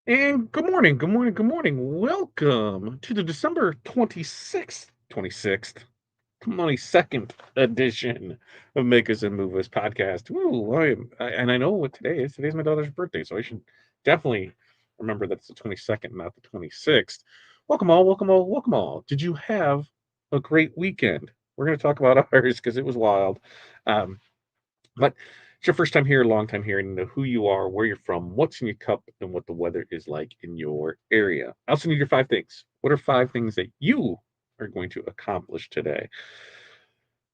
And good morning, good morning, good morning. Welcome to the December 22nd edition of Makers and Movers podcast. Woo, and I know what today is. Today's my daughter's birthday, so I should definitely remember that it's the 22nd, not the 26th. Welcome all, welcome all, welcome all. Did you have a great weekend? We're going to talk about ours because it was wild. Um, but it's your first time here, long time here, and know who you are, where you're from, what's in your cup, and what the weather is like in your area. I also need your 5 things. What are 5 things that you are going to accomplish today?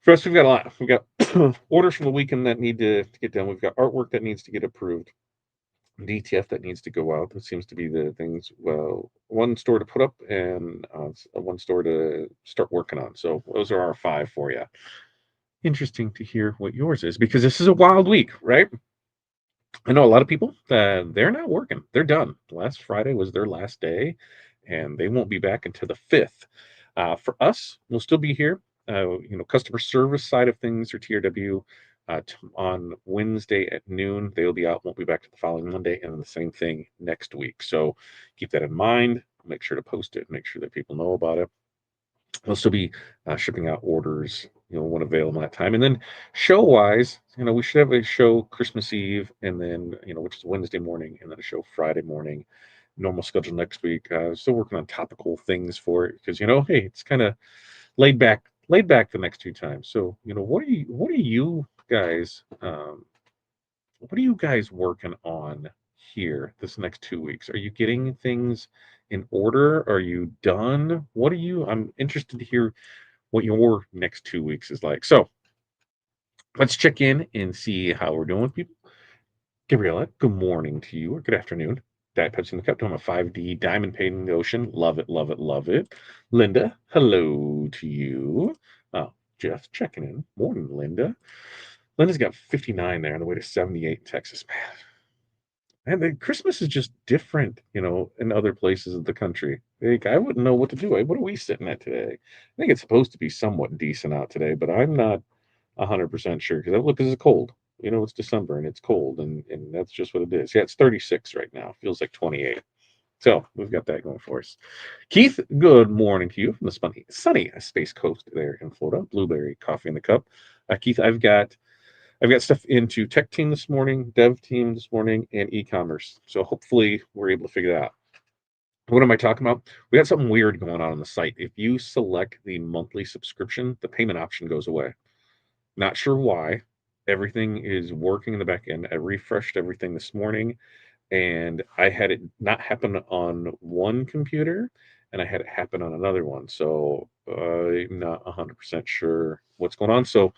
First, we've got a lot. We've got orders from the weekend that need to get done. We've got artwork that needs to get approved. DTF that needs to go out. That seems to be the things. Well, one store to put up and one store to start working on. So those are our 5 for you. Interesting to hear what yours is because this is a wild week, right? I know a lot of people that they're not working. They're done. Last Friday was their last day, and they won't be back until the 5th. For us, we'll still be here. Customer service side of things or TRW on Wednesday at noon. They'll be out, won't be back to the following Monday, and then the same thing next week. So keep that in mind. Make sure to post it. Make sure that people know about it. We'll still be shipping out orders, when available that time. And then show wise, we should have a show Christmas Eve and then, which is Wednesday morning, and then a show Friday morning. Normal schedule next week. Still working on topical things for it because, hey, it's kind of laid back the next 2 times. So, what are you guys working on here this next 2 weeks? Are you getting things in order? Are you done? I'm interested to hear what your next 2 weeks is like. So let's check in and see how we're doing with people. Gabriella, good morning to you, or good afternoon. Diet Pepsi in the cup, doing a 5D diamond painting in the ocean. Love it, love it, love it. Linda, hello to you. Oh, Jeff checking in. Morning, Linda. Linda's got 59 there on the way to 78 in Texas. Man, Christmas is just different, in other places of the country. Like, I wouldn't know what to do. What are we sitting at today? I think it's supposed to be somewhat decent out today, but I'm not 100% sure because it's cold. It's December and it's cold, and that's just what it is. Yeah, it's 36 right now. Feels like 28. So we've got that going for us. Keith, good morning to you from the sunny Space Coast there in Florida. Blueberry coffee in the cup. Keith, I've got stuff into tech team this morning, dev team this morning, and e-commerce. So hopefully we're able to figure that out. What am I talking about? We got something weird going on the site. If you select the monthly subscription, the payment option goes away. Not sure why. Everything is working in the back end. I refreshed everything this morning, and I had it not happen on one computer, and I had it happen on another one. So I'm not 100% sure what's going on. So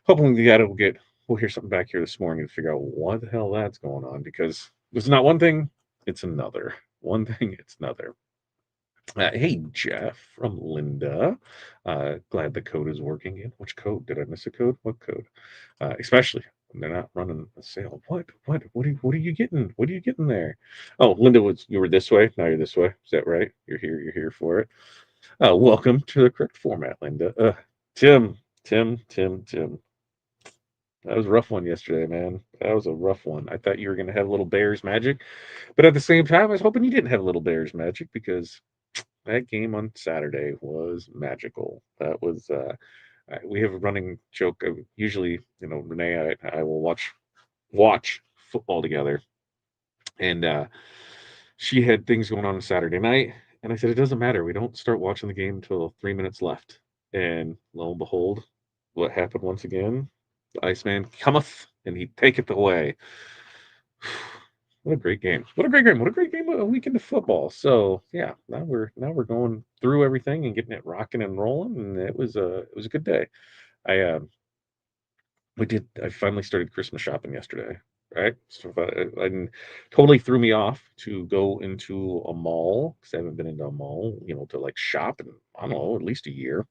hoping we'll hear something back here this morning to figure out what the hell that's going on because it's not one thing, it's another. One thing, it's another. Hey, Jeff from Linda. Glad the code is working. In which code? Did I miss a code? What code? Especially when they're not running a sale. What are you getting? What are you getting there? Oh, Linda you were this way. Now you're this way. Is that right? You're here for it. Welcome to the correct format, Linda. Tim, Tim. That was a rough one yesterday, man. That was a rough one. I thought you were going to have a little Bears magic, but at the same time, I was hoping you didn't have a little Bears magic because that game on Saturday was magical. That was we have a running joke. Usually, Renee, I will watch football together, and she had things going on Saturday night, and I said it doesn't matter. We don't start watching the game until 3 minutes left, and lo and behold, what happened once again? The Iceman cometh, and he taketh away. What a great game! What a great game! What a great game! A weekend of football. So yeah, now we're going through everything and getting it rocking and rolling, and it was a good day. I I finally started Christmas shopping yesterday. Right, so and totally threw me off to go into a mall because I haven't been into a mall, to like shop in I don't know at least a year.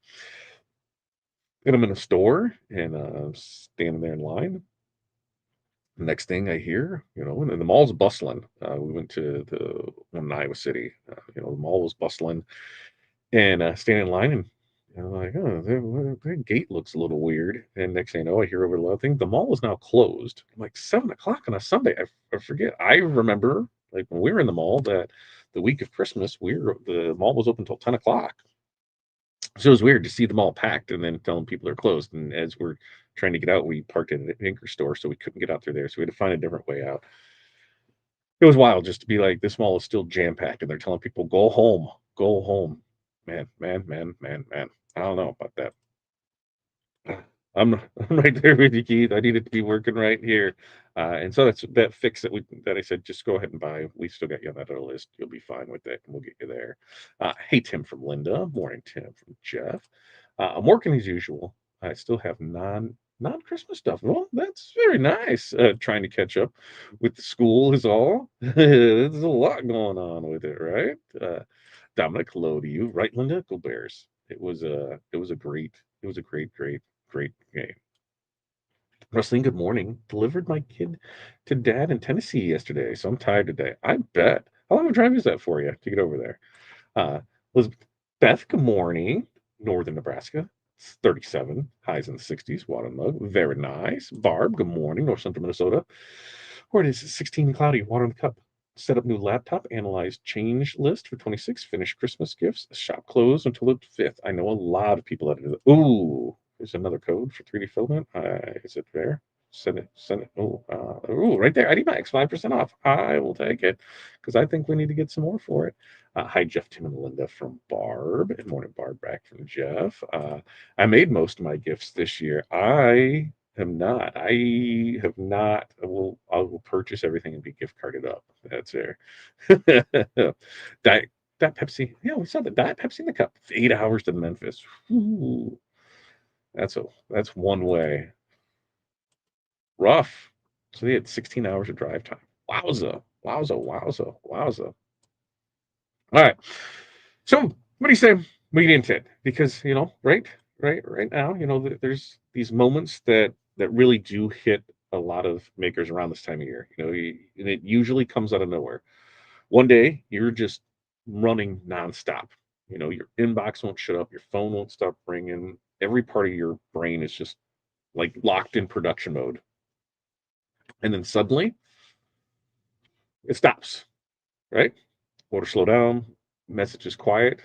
And I'm in a store and standing there in line. Next thing I hear, and the mall's bustling. We went to the one in Iowa City. The mall was bustling, and standing in line, and I'm like, oh, that gate looks a little weird. And next thing I know, I hear over the loud thing, the mall is now closed. I'm like 7 o'clock on a Sunday. I forget. I remember Like when we were in the mall that the week of Christmas, the mall was open till 10 o'clock. So it was weird to see them all packed and then telling people they're closed. And as we're trying to get out, we parked at an anchor store, so we couldn't get out through there. So we had to find a different way out. It was wild just to be like, this mall is still jam packed, and they're telling people, go home, go home. Man, man, man, man, man. I don't know about that. I'm I'm right there with you, Keith. I need it to be working right here. And so that's that fix that I said, just go ahead and buy. We still got you on that other list. You'll be fine with that, and we'll get you there. Hey, Tim from Linda. Morning, Tim from Jeff. I'm working as usual. I still have non Christmas stuff. Well, that's very nice. Trying to catch up with the school is all. There's a lot going on with it, right? Dominic, hello to you. Right, Linda? Go Bears. It was a great game. Wrestling, good morning. Delivered my kid to dad in Tennessee yesterday, so I'm tired today. I bet. How long of a drive is that for you to get over there? Elizabeth, Beth, good morning. Northern Nebraska. It's 37, highs in the 60s, water mug. Very nice. Barb, good morning. North Central Minnesota. Where it is 16 cloudy, water in the cup. Set up new laptop, analyze change list for 26, finish Christmas gifts, shop closed until the 5th. I know a lot of people that do that. Ooh, there's another code for 3D filament. Is it there? Send it. Oh, right there. ID Max, 5% off. I will take it because I think we need to get some more for it. Hi, Jeff, Tim, and Linda from Barb. Good morning, Barb, back from Jeff. I made most of my gifts this year. I have not. I will purchase everything and be gift carded up. That's there. Diet, Diet Pepsi. Yeah, we saw the Diet Pepsi in the cup. 8 hours to Memphis. Ooh, that's one way. Rough. So they had 16 hours of drive time. Wowza. Wowza. Wowza. Wowza. All right. So what do you say we get into it? Because right now, there's these moments that really do hit a lot of makers around this time of year. And it usually comes out of nowhere. One day you're just running nonstop. Your inbox won't shut up, your phone won't stop ringing. Every part of your brain is just like locked in production mode. And then suddenly it stops, right? Motor slow down, message is quiet,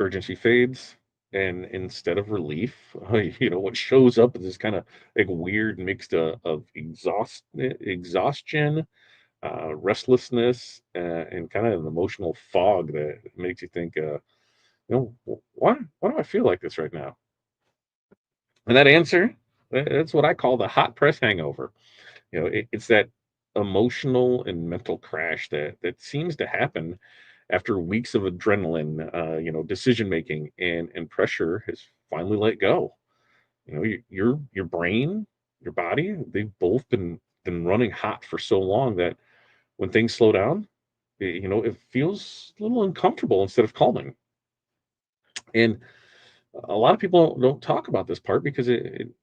urgency fades, and instead of relief, what shows up is this kind of like weird mix of exhaustion, restlessness, and kind of an emotional fog that makes you think, why do I feel like this right now? And that answer, that's what I call the hot press hangover. It's that emotional and mental crash that seems to happen after weeks of adrenaline, decision making and pressure has finally let go. Your brain, your body, they've both been running hot for so long that when things slow down, it feels a little uncomfortable instead of calming. And a lot of people don't talk about this part because it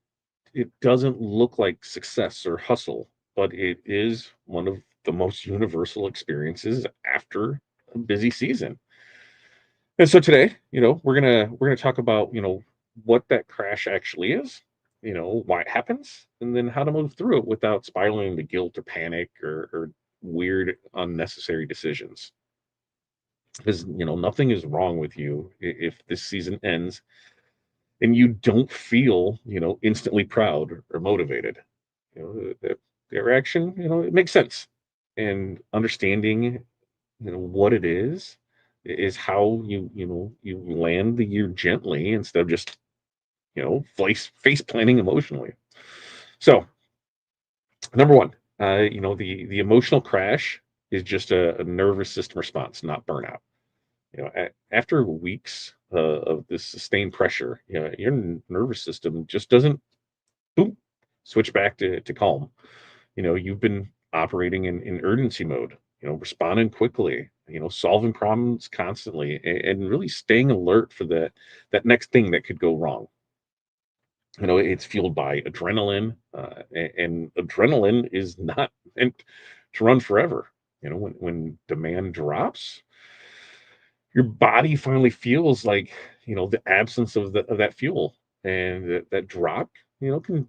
doesn't look like success or hustle, but it is one of the most universal experiences after a busy season. And so today, we're gonna talk about, what that crash actually is, why it happens, and then how to move through it without spiraling into guilt or panic or weird unnecessary decisions. Because nothing is wrong with you if this season ends and you don't feel, instantly proud or motivated. The reaction, it makes sense. And understanding, what it is how you land the year gently instead of just, face planting emotionally. So, number one, the emotional crash is just a nervous system response, not burnout. After weeks of this sustained pressure, your nervous system just doesn't boom switch back to calm. You've been operating in urgency mode, responding quickly, solving problems constantly, and really staying alert for that next thing that could go wrong. It's fueled by adrenaline, and adrenaline is not meant to run forever. When demand drops, your body finally feels like, the absence of that fuel, and that drop, can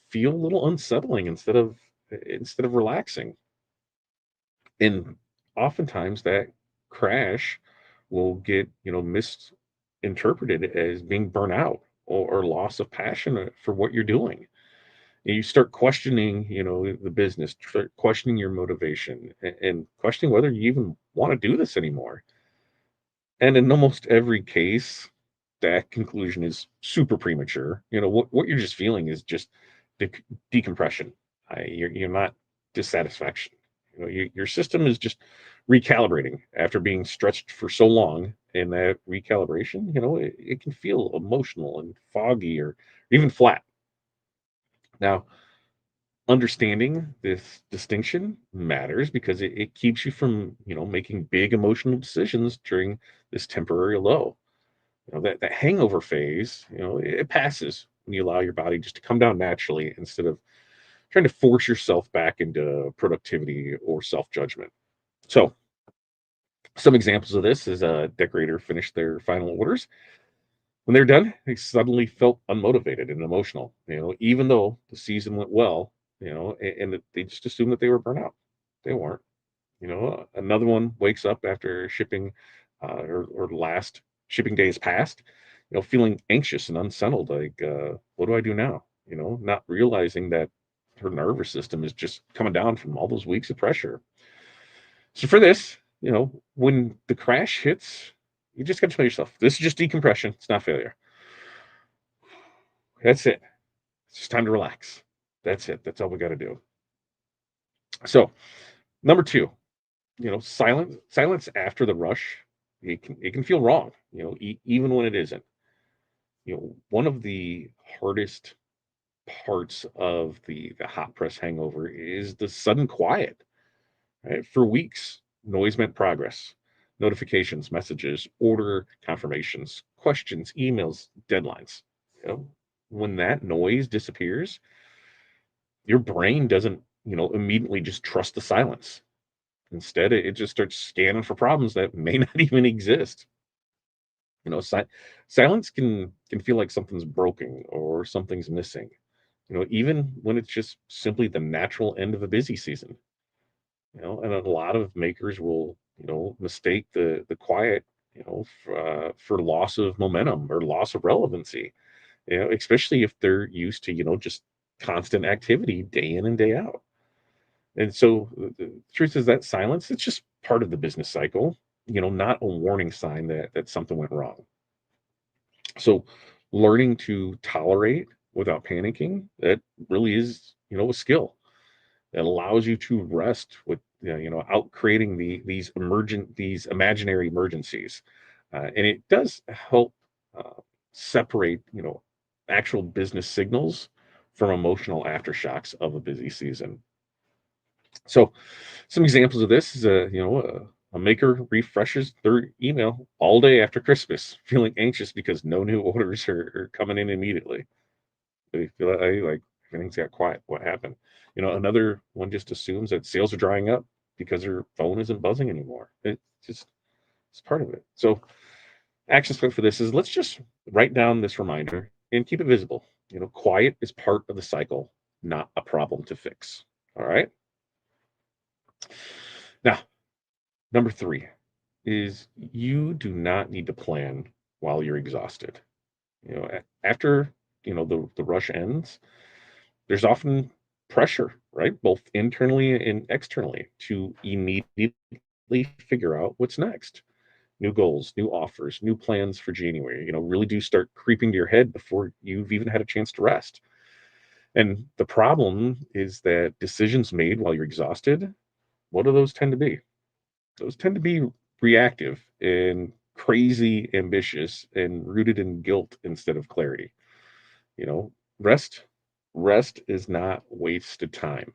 feel a little unsettling instead of relaxing. And oftentimes that crash will get, misinterpreted as being burnout or loss of passion for what you're doing. And you start questioning, the business, start questioning your motivation, and questioning whether you even want to do this anymore. And in almost every case, that conclusion is super premature. What you're just feeling is just dec decompression. You're not dissatisfaction. Your system is just recalibrating after being stretched for so long, and that recalibration, it can feel emotional and foggy or even flat. Now, understanding this distinction matters because it keeps you from, making big emotional decisions during this temporary low. That hangover phase, it passes when you allow your body just to come down naturally instead of trying to force yourself back into productivity or self-judgment. So, some examples of this is a decorator finished their final orders. When they're done, they suddenly felt unmotivated and emotional, even though the season went well, and they just assumed that they were burnt out. They weren't. Another one wakes up after shipping or last shipping days passed, feeling anxious and unsettled. Like, what do I do now? Not realizing that her nervous system is just coming down from all those weeks of pressure. So for this, when the crash hits, you just got to tell yourself, this is just decompression. It's not failure. That's it. It's just time to relax. That's it. That's all we got to do. So number two, silence after the rush, it can feel wrong, even when it isn't. One of the hardest parts of the hot press hangover is the sudden quiet. Right? For weeks, noise meant progress. Notifications, messages, order confirmations, questions, emails, deadlines. You know, when that noise disappears, your brain doesn't, immediately just trust the silence. Instead, it just starts scanning for problems that may not even exist. Silence can feel like something's broken or something's missing. Even when it's just simply the natural end of a busy season. And a lot of makers will, mistake the quiet, for loss of momentum or loss of relevancy. Especially if they're used to, just constant activity day in and day out. And so the truth is that silence, it's just part of the business cycle, not a warning sign that something went wrong. So learning to tolerate without panicking, that really is, a skill that allows you to rest with, out creating these imaginary emergencies. And it does help uh, separate, actual business signals from emotional aftershocks of a busy season. So some examples of this is a maker refreshes their email all day after Christmas, feeling anxious because no new orders are coming in immediately. They feel like everything's got quiet. What happened? Another one just assumes that sales are drying up because her phone isn't buzzing anymore. It's part of it. So action step for this is let's just write down this reminder and keep it visible. Quiet is part of the cycle, not a problem to fix. All right. Now, number three is you do not need to plan while you're exhausted. After the rush ends, there's often pressure, right? Both internally and externally to immediately figure out what's next. New goals, new offers, new plans for January, really do start creeping to your head before you've even had a chance to rest. And the problem is that decisions made while you're exhausted, what do those tend to be? Those tend to be reactive and crazy ambitious and rooted in guilt instead of clarity. You know, rest rest is not wasted time.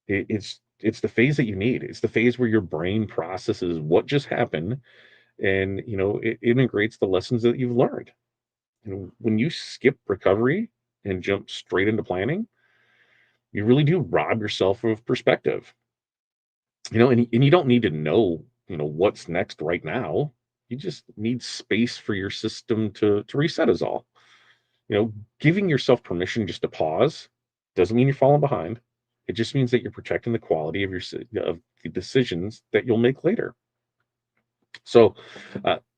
It's the phase that you need. It's the phase where your brain processes what just happened and it integrates the lessons that you've learned. When you skip recovery and jump straight into planning, you really do rob yourself of perspective. And you don't need to know, what's next right now. You just need space for your system to reset is all. Giving yourself permission just to pause doesn't mean you're falling behind. It just means that you're protecting the quality of of the decisions that you'll make later. So,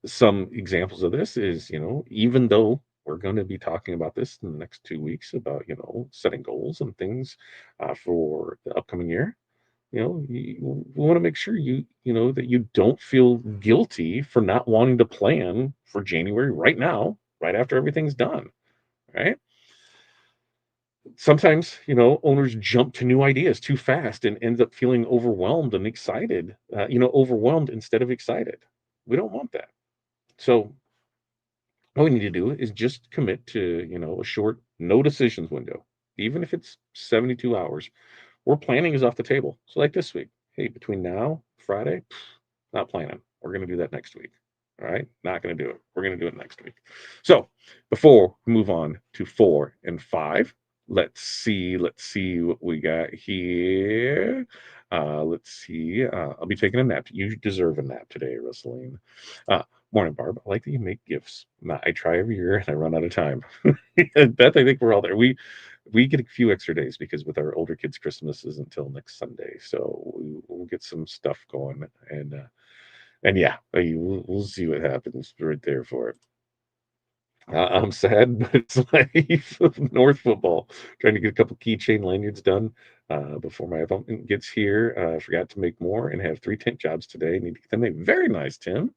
some examples of this is, even though we're going to be talking about this in the next 2 weeks about, setting goals and things for the upcoming year, we want to make sure that you don't feel guilty for not wanting to plan for January right now, right after everything's done, right? Sometimes, owners jump to new ideas too fast and ends up feeling overwhelmed and excited, overwhelmed instead of excited. We don't want that. So all we need to do is just commit to, a short no decisions window. Even if it's 72 hours, where planning is off the table. So like this week, hey, between now, Friday, not planning. We're going to do that next week. All right. Not going to do it. We're going to do it next week. So before we move on to 4 and 5, let's see what we got here. Let's see. I'll be taking a nap. You deserve a nap today, Russeline. Uh, Morning, Barb. I like that you make gifts. I try every year and I run out of time. Beth, I think we're all there. We get a few extra days because with our older kids, Christmas is until next Sunday, so we'll get some stuff going, and yeah, we'll see what happens right there for it. I'm sad, but it's life of North football. Trying to get a couple keychain lanyards done before my opponent gets here. I forgot to make more and have 3 tent jobs today. Need to get them made. Very nice, Tim.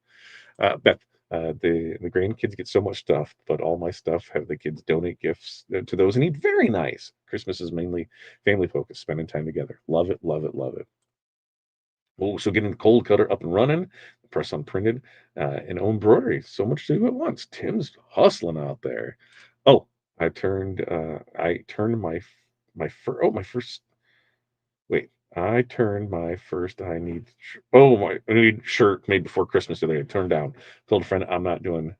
Beth, the grandkids get so much stuff, but all my stuff have the kids donate gifts to those in need. Very nice. Christmas is mainly family focused, spending time together. Love it, love it, love it. Oh, so getting the cold cutter up and running, press on printed, and own embroidery. So much to do at once. Tim's hustling out there. Oh, I turned my first. Wait, I turned my first I need shirt made before Christmas today. I turned down. Told a friend I'm not doing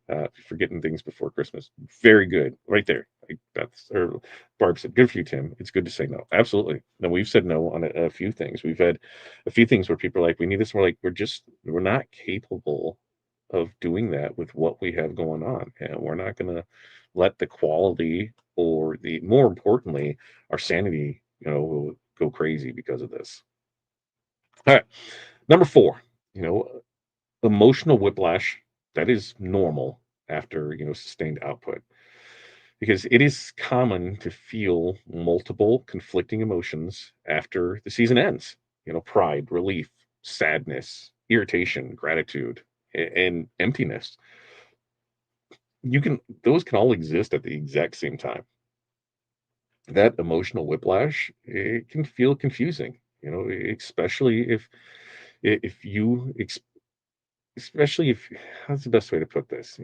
forgetting things before Christmas. Very good. Right there. That's or Barb said, good for you, Tim. It's good to say no. Absolutely. No, we've said no on a few things. We've had a few things where people are like, we need this. We're like, we're not capable of doing that with what we have going on. And we're not gonna let the quality or the more importantly, our sanity, go crazy because of this. All right. Number 4, you know, emotional whiplash, that is normal after, sustained output because it is common to feel multiple conflicting emotions after the season ends. Pride, relief, sadness, irritation, gratitude, and emptiness. Those can all exist at the exact same time. That emotional whiplash, it can feel confusing, especially if you especially if how's the best way to put this?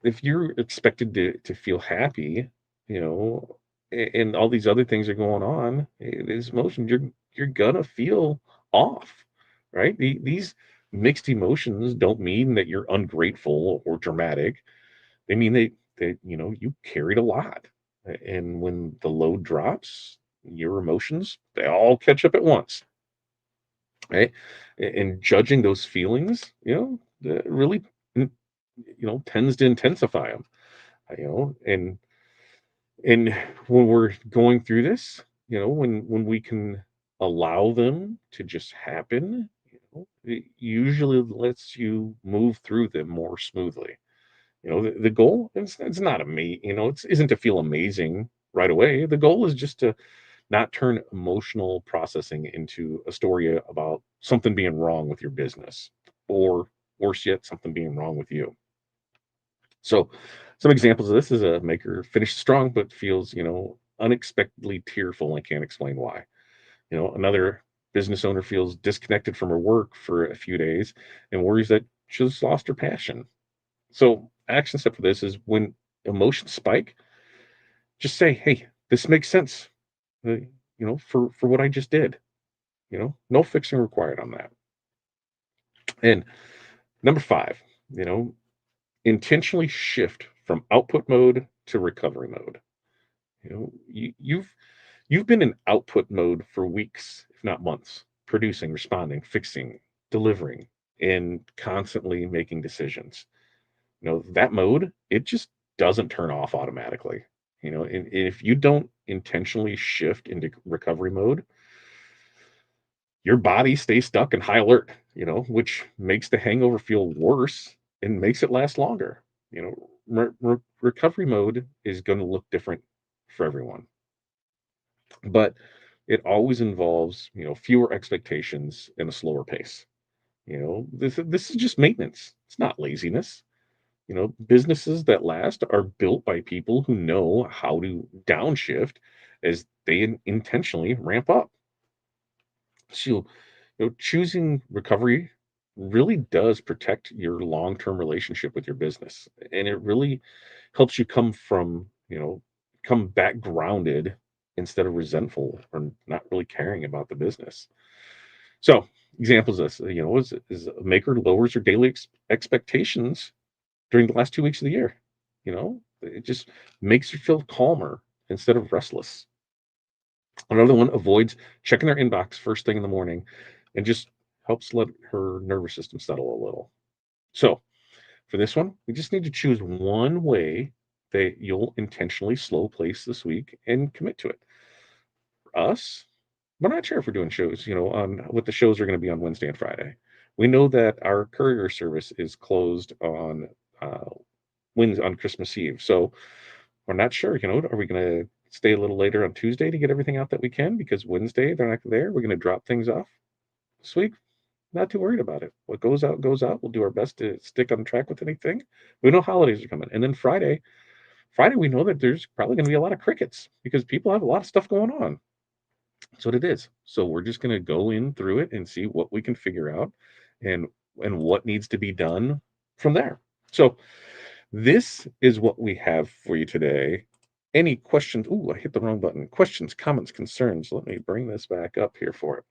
If you're expected to feel happy, and all these other things are going on, these emotions, you're gonna feel off, right? These mixed emotions don't mean that you're ungrateful or dramatic. They mean you carried a lot, and when the load drops, your emotions they all catch up at once, right? And judging those feelings, really, tends to intensify them, and when we're going through this, when we can allow them to just happen, it usually lets you move through them more smoothly. The goal it's not isn't to feel amazing right away. The goal is just to not turn emotional processing into a story about something being wrong with your business, or worse yet, something being wrong with you. So some examples of this is a maker finished strong but feels, unexpectedly tearful and can't explain why. Another business owner feels disconnected from her work for a few days and worries that she's lost her passion. So action step for this is when emotions spike, just say, "Hey, this makes sense." For what I just did. No fixing required on that. And number 5, intentionally shift from output mode to recovery mode. You've been in output mode for weeks, if not months, producing, responding, fixing, delivering, and constantly making decisions. That mode, it just doesn't turn off automatically. And if you don't intentionally shift into recovery mode, your body stays stuck in high alert, which makes the hangover feel worse and makes it last longer. Recovery mode is going to look different for everyone, but it always involves, fewer expectations and a slower pace. This is just maintenance. It's not laziness. Businesses that last are built by people who know how to downshift as they intentionally ramp up. So, choosing recovery really does protect your long-term relationship with your business, and it really helps you come back grounded instead of resentful or not really caring about the business. So, examples of this, is a maker lowers her daily expectations during the last 2 weeks of the year. It just makes her feel calmer instead of restless. Another one avoids checking their inbox first thing in the morning and just helps let her nervous system settle a little. So, for this one, we just need to choose one way that you'll intentionally slow place this week and commit to it. For us, we're not sure if we're doing shows, on what the shows are going to be on Wednesday and Friday. We know that our courier service is closed on uh, Wednesday on Christmas Eve. So we're not sure, are we going to stay a little later on Tuesday to get everything out that we can because Wednesday they're not there? We're going to drop things off this week. Not too worried about it. What goes out goes out. We'll do our best to stick on track with anything. We know holidays are coming, and then Friday we know that there's probably going to be a lot of crickets because people have a lot of stuff going on. That's what it is. So we're just going to go in through it and see what we can figure out, and what needs to be done from there. So this is what we have for you today. Any questions? Ooh, I hit the wrong button. Questions, comments, concerns. Let me bring this back up here for it.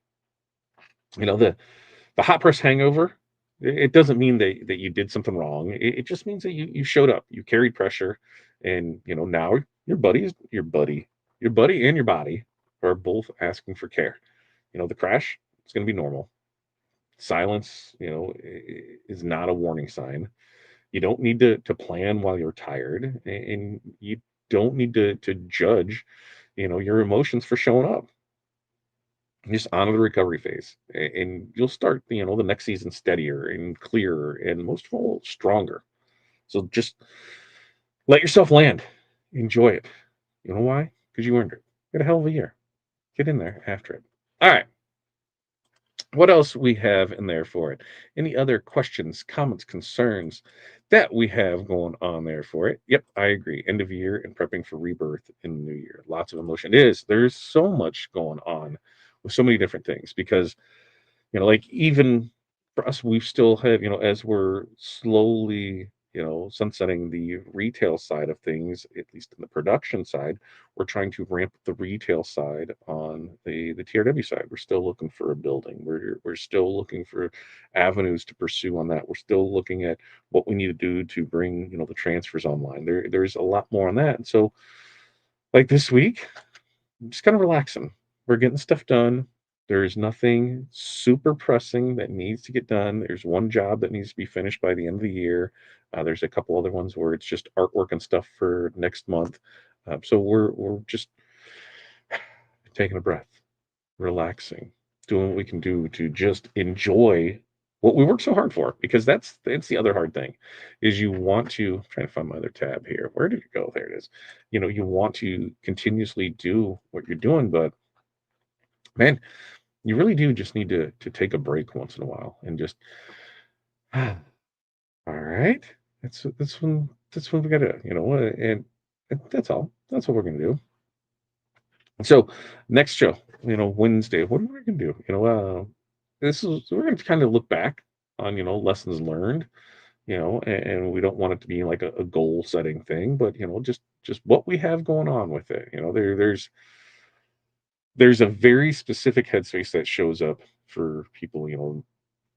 The hot press hangover, it doesn't mean that you did something wrong. It just means that you showed up, you carried pressure, and now your buddy and your body are both asking for care. The crash, it's going to be normal. Silence, is not a warning sign. You don't need to plan while you're tired, and you don't need to judge, your emotions for showing up. Just honor the recovery phase, and you'll start, the next season steadier and clearer, and most of all, stronger. So just let yourself land, enjoy it. You know why? Because you earned it. You had a hell of a year. Get in there after it. All right. What else we have in there for it? Any other questions, comments, concerns that we have going on there for it? Yep, I agree. End of year and prepping for rebirth in the new year. Lots of emotion. There's so much going on with so many different things because, like even for us, we still have, as we're slowly, sunsetting the retail side of things, at least in the production side, we're trying to ramp the retail side on the TRW side. We're still looking for a building. We're still looking for avenues to pursue on that. We're still looking at what we need to do to bring, the transfers online. There's a lot more on that. And so like this week, just kind of relaxing. We're getting stuff done. There's nothing super pressing that needs to get done. There's one job that needs to be finished by the end of the year. There's a couple other ones where it's just artwork and stuff for next month. So we're just taking a breath, relaxing, doing what we can do to just enjoy what we work so hard for. Because that's the other hard thing, is you want to. I'm trying to find my other tab here. Where did it go? There it is. You want to continuously do what you're doing, but man, you really do just need to take a break once in a while and just all right. That's when we gotta, and that's all. That's what we're gonna do. So next show, Wednesday, what are we gonna do? This is we're gonna kind of look back on, lessons learned, and we don't want it to be like a goal setting thing, but just what we have going on with it. There's a very specific headspace that shows up for people,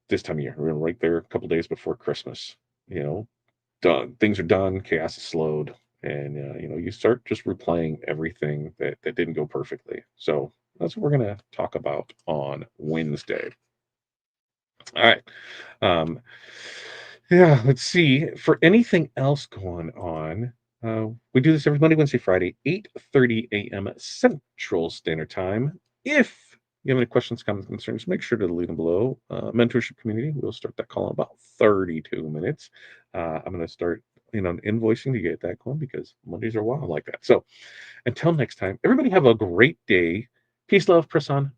this time of year. We're right there a couple days before Christmas. You know, done. Things are done. Chaos is slowed, and you start just replaying everything that didn't go perfectly. So that's what we're gonna talk about on Wednesday. All right. Um, yeah. Let's see. For anything else going on, We do this every Monday, Wednesday, Friday, 8:30 a.m. Central Standard Time. If you have any questions, comments, concerns, make sure to leave them below. Mentorship community, we'll start that call in about 32 minutes. I'm going to start invoicing to get that going because Mondays are wild like that. So until next time, everybody have a great day. Peace, love, press on.